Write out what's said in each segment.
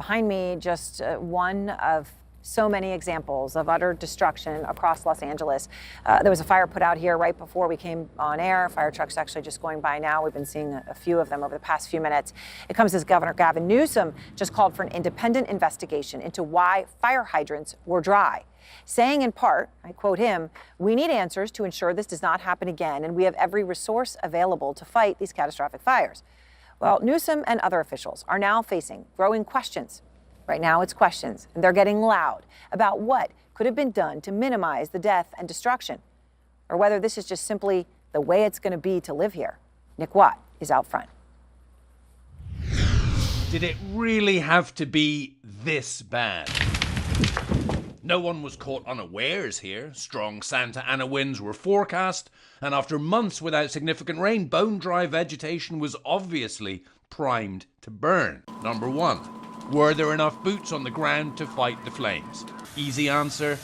Behind me, just one of so many examples of utter destruction across Los Angeles. There was a fire put out here right before we came on air. Fire trucks actually just going by now. We've been seeing a few of them over the past few minutes. It comes as Governor Gavin Newsom just called for an independent investigation into why fire hydrants were dry, saying in part, I quote him, "We need answers to ensure this does not happen again, and we have every resource available to fight these catastrophic fires." Well, Newsom and other officials are now facing growing questions. Right now it's questions, and they're getting loud about what could have been done to minimize the death and destruction, or whether this is just simply the way it's going to be to live here. Nick Watt is out front. Did it really have to be this bad? No one was caught unawares here. Strong Santa Ana winds were forecast, and after months without significant rain, bone-dry vegetation was obviously primed to burn. Number one, were there enough boots on the ground to fight the flames? Easy answer,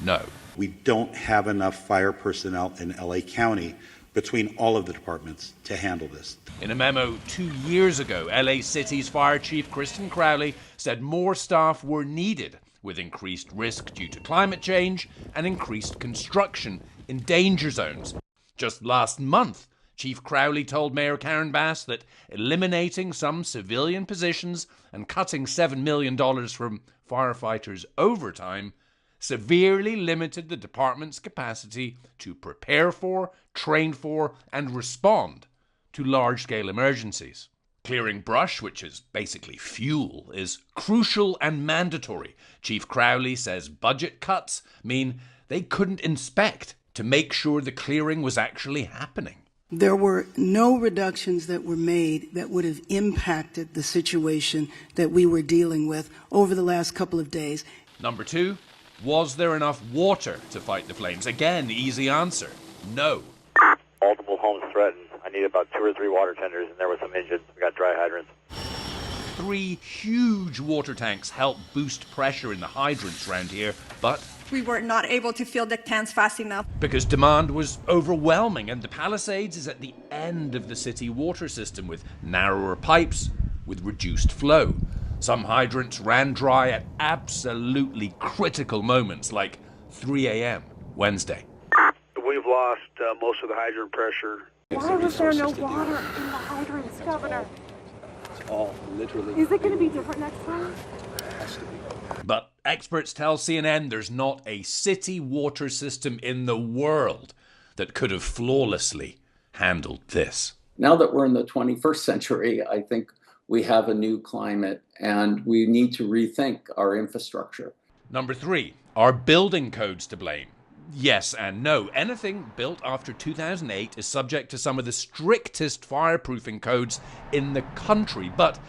no. We don't have enough fire personnel in LA County between all of the departments to handle this. In a memo 2 years ago, LA City's Fire Chief Kristen Crowley said more staff were needed, with increased risk due to climate change and increased construction in danger zones. Just last month, Chief Crowley told Mayor Karen Bass that eliminating some civilian positions and cutting $7 million from firefighters' overtime severely limited the department's capacity to prepare for, train for, and respond to large-scale emergencies. Clearing brush, which is basically fuel, is crucial and mandatory. Chief Crowley says budget cuts mean they couldn't inspect to make sure the clearing was actually happening. There were no reductions that were made that would have impacted the situation that we were dealing with over the last couple of days. Number two, was there enough water to fight the flames? Again, easy answer, no. Multiple homes threatened. I need about 2 or 3 water tenders, and there were some engines. We got dry hydrants. 3 huge water tanks help boost pressure in the hydrants around here, but we were not able to fill the tanks fast enough because demand was overwhelming, and the Palisades is at the end of the city water system with narrower pipes with reduced flow. Some hydrants ran dry at absolutely critical moments, like 3 a.m. Wednesday. We've lost most of the hydrant pressure. Why was there no water in the hydrants, Governor? It's all literally. Is it going to be different next time? It has to be. But experts tell CNN there's not a city water system in the world that could have flawlessly handled this. Now that we're in the 21st century, I think we have a new climate and we need to rethink our infrastructure. Number 3, are building codes to blame? Yes and no. Anything built after 2008 is subject to some of the strictest fireproofing codes in the country, but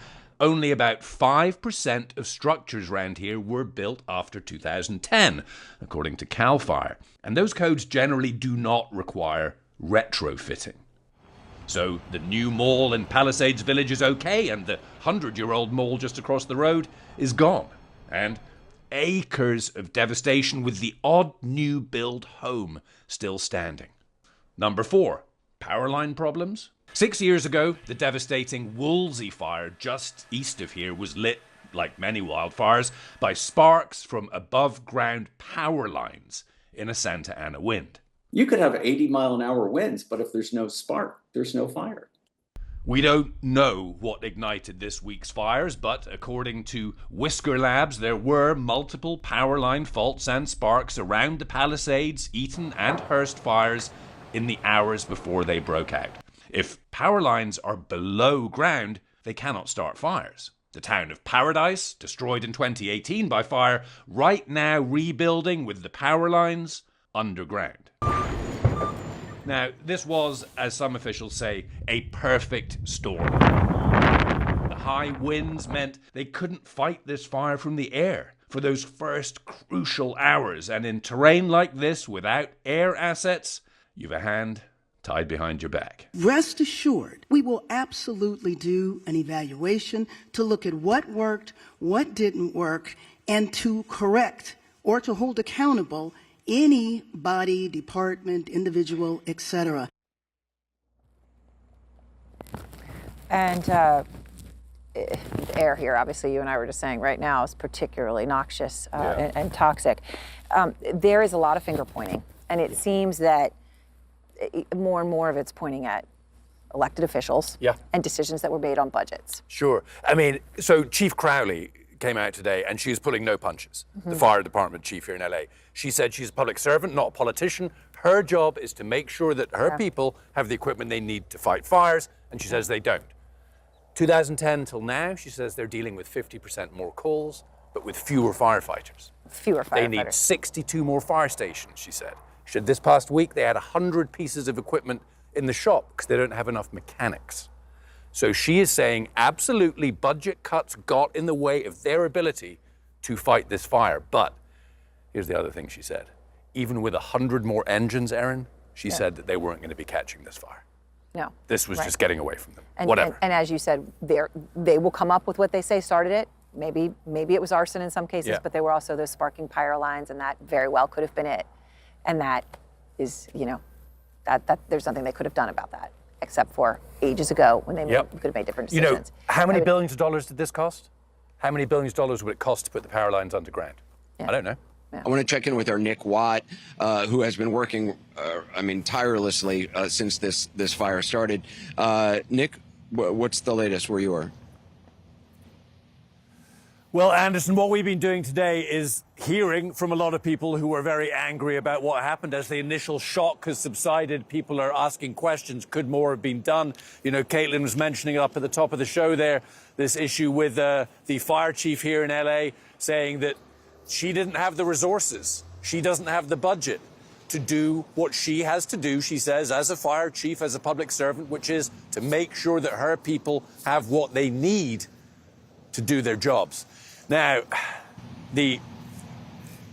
only about 5% of structures around here were built after 2010, according to CAL FIRE. And those codes generally do not require retrofitting. So the new mall in Palisades Village is okay, and the 100-year-old mall just across the road is gone. And acres of devastation with the odd new build home still standing. Number 4, power line problems. 6 years ago, the devastating Woolsey fire just east of here was lit, like many wildfires, by sparks from above-ground power lines in a Santa Ana wind. You could have 80-mile-an-hour winds, but if there's no spark, there's no fire. We don't know what ignited this week's fires, but according to Whisker Labs, there were multiple power line faults and sparks around the Palisades, Eaton and Hearst fires in the hours before they broke out. If power lines are below ground, they cannot start fires. The town of Paradise, destroyed in 2018 by fire, right now rebuilding with the power lines underground. Now, this was, as some officials say, a perfect storm. The high winds meant they couldn't fight this fire from the air for those first crucial hours, and in terrain like this, without air assets, you've a hand tied behind your back. Rest assured, we will absolutely do an evaluation to look at what worked, what didn't work, and to correct or to hold accountable any body, department, individual, etc. And air here, obviously you and I were just saying right now, is particularly noxious and toxic. There is a lot of finger pointing, and it seems that more and more of it's pointing at elected officials and decisions that were made on budgets. Sure. I mean, so Chief Crowley came out today and she was pulling no punches, the fire department chief here in LA. She said she's a public servant, not a politician. Her job is to make sure that her people have the equipment they need to fight fires, and she says they don't. 2010 till now, she says they're dealing with 50% more calls, but with fewer firefighters. They need 62 more fire stations, she said. She said this past week they had 100 pieces of equipment in the shop because they don't have enough mechanics. So she is saying absolutely budget cuts got in the way of their ability to fight this fire. But here's the other thing she said. Even with 100 more engines, Erin, she said that they weren't going to be catching this fire. No. This was just getting away from them. And, Whatever. And as you said, they will come up with what they say started it. Maybe it was arson in some cases, but there were also those sparking pyro lines, and that very well could have been it. And that is, that there's nothing they could have done about that, except for ages ago when they could have made different decisions. How many billions of dollars did this cost? How many billions of dollars would it cost to put the power lines underground? I don't know. I want to check in with our Nick Watt, who has been working, tirelessly since this fire started. Nick, what's the latest where you are? Well, Anderson, what we've been doing today is hearing from a lot of people who are very angry about what happened. As the initial shock has subsided, people are asking questions. Could more have been done? Caitlin was mentioning it up at the top of the show there, this issue with the fire chief here in LA saying that she didn't have the resources. She doesn't have the budget to do what she has to do, she says, as a fire chief, as a public servant, which is to make sure that her people have what they need to do their jobs. Now, the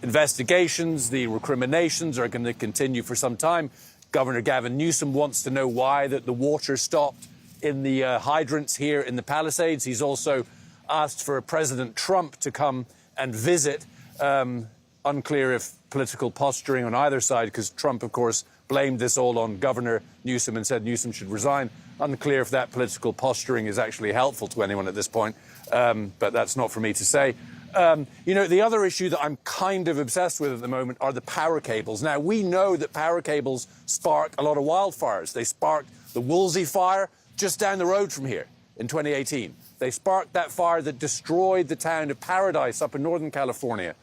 investigations, the recriminations are going to continue for some time. Governor Gavin Newsom wants to know why that the water stopped in the hydrants here in the Palisades. He's also asked for President Trump to come and visit. Unclear if political posturing on either side, because Trump, of course, blamed this all on Governor Newsom and said Newsom should resign. Unclear if that political posturing is actually helpful to anyone at this point, but that's not for me to say. The other issue that I'm kind of obsessed with at the moment are the power cables. Now, we know that power cables spark a lot of wildfires. They sparked the Woolsey fire just down the road from here in 2018. They sparked that fire that destroyed the town of Paradise up in Northern California.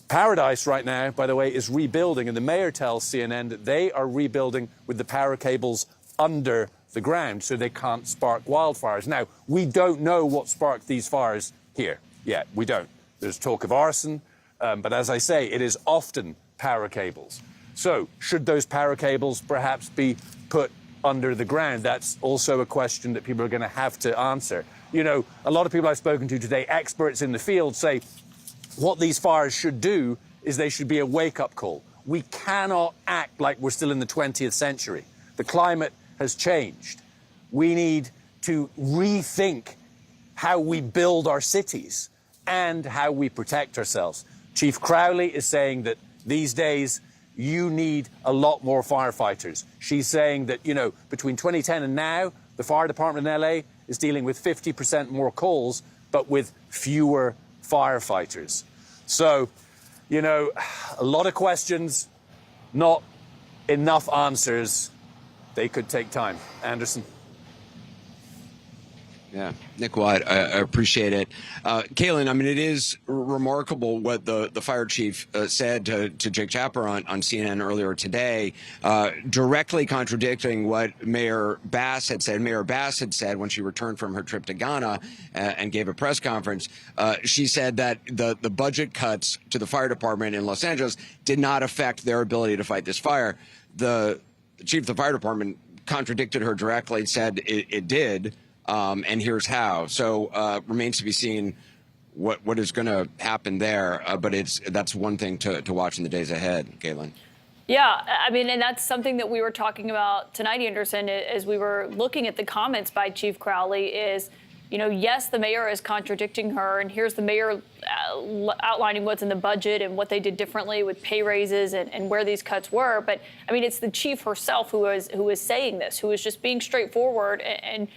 Paradise right now, by the way, is rebuilding, and the mayor tells CNN that they are rebuilding with the power cables under the ground so they can't spark wildfires. Now, we don't know what sparked these fires here yet. We don't. There's talk of arson, but as I say, it is often power cables. So should those power cables perhaps be put under the ground? That's also a question that people are going to have to answer. A lot of people I've spoken to today, experts in the field, say what these fires should do is they should be a wake-up call. We cannot act like we're still in the 20th century. The climate has changed. We need to rethink how we build our cities and how we protect ourselves. Chief Crowley is saying that these days you need a lot more firefighters. She's saying that, between 2010 and now, the fire department in LA is dealing with 50% more calls, but with fewer firefighters. So, a lot of questions, not enough answers. They could take time. Anderson. Yeah, Nick Watt, I appreciate it. Kaylin, it is remarkable what the fire chief said to Jake Chapper on CNN earlier today, directly contradicting what Mayor Bass had said. Mayor Bass had said when she returned from her trip to Ghana and gave a press conference, she said that the budget cuts to the fire department in Los Angeles did not affect their ability to fight this fire. The chief of the fire department contradicted her directly, said it did. And here's how. So remains to be seen what is going to happen there. But that's one thing to watch in the days ahead, Galen. Yeah, and that's something that we were talking about tonight, Anderson, as we were looking at the comments by Chief Crowley is, yes, the mayor is contradicting her, and here's the mayor outlining what's in the budget and what they did differently with pay raises and where these cuts were. But, it's the chief herself who is saying this, who is just being straightforward and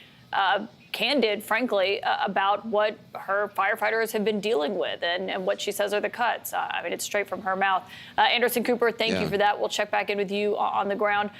candid, frankly, about what her firefighters have been dealing with and what she says are the cuts. I mean, it's straight from her mouth. Anderson Cooper, thank you for that. We'll check back in with you on the ground.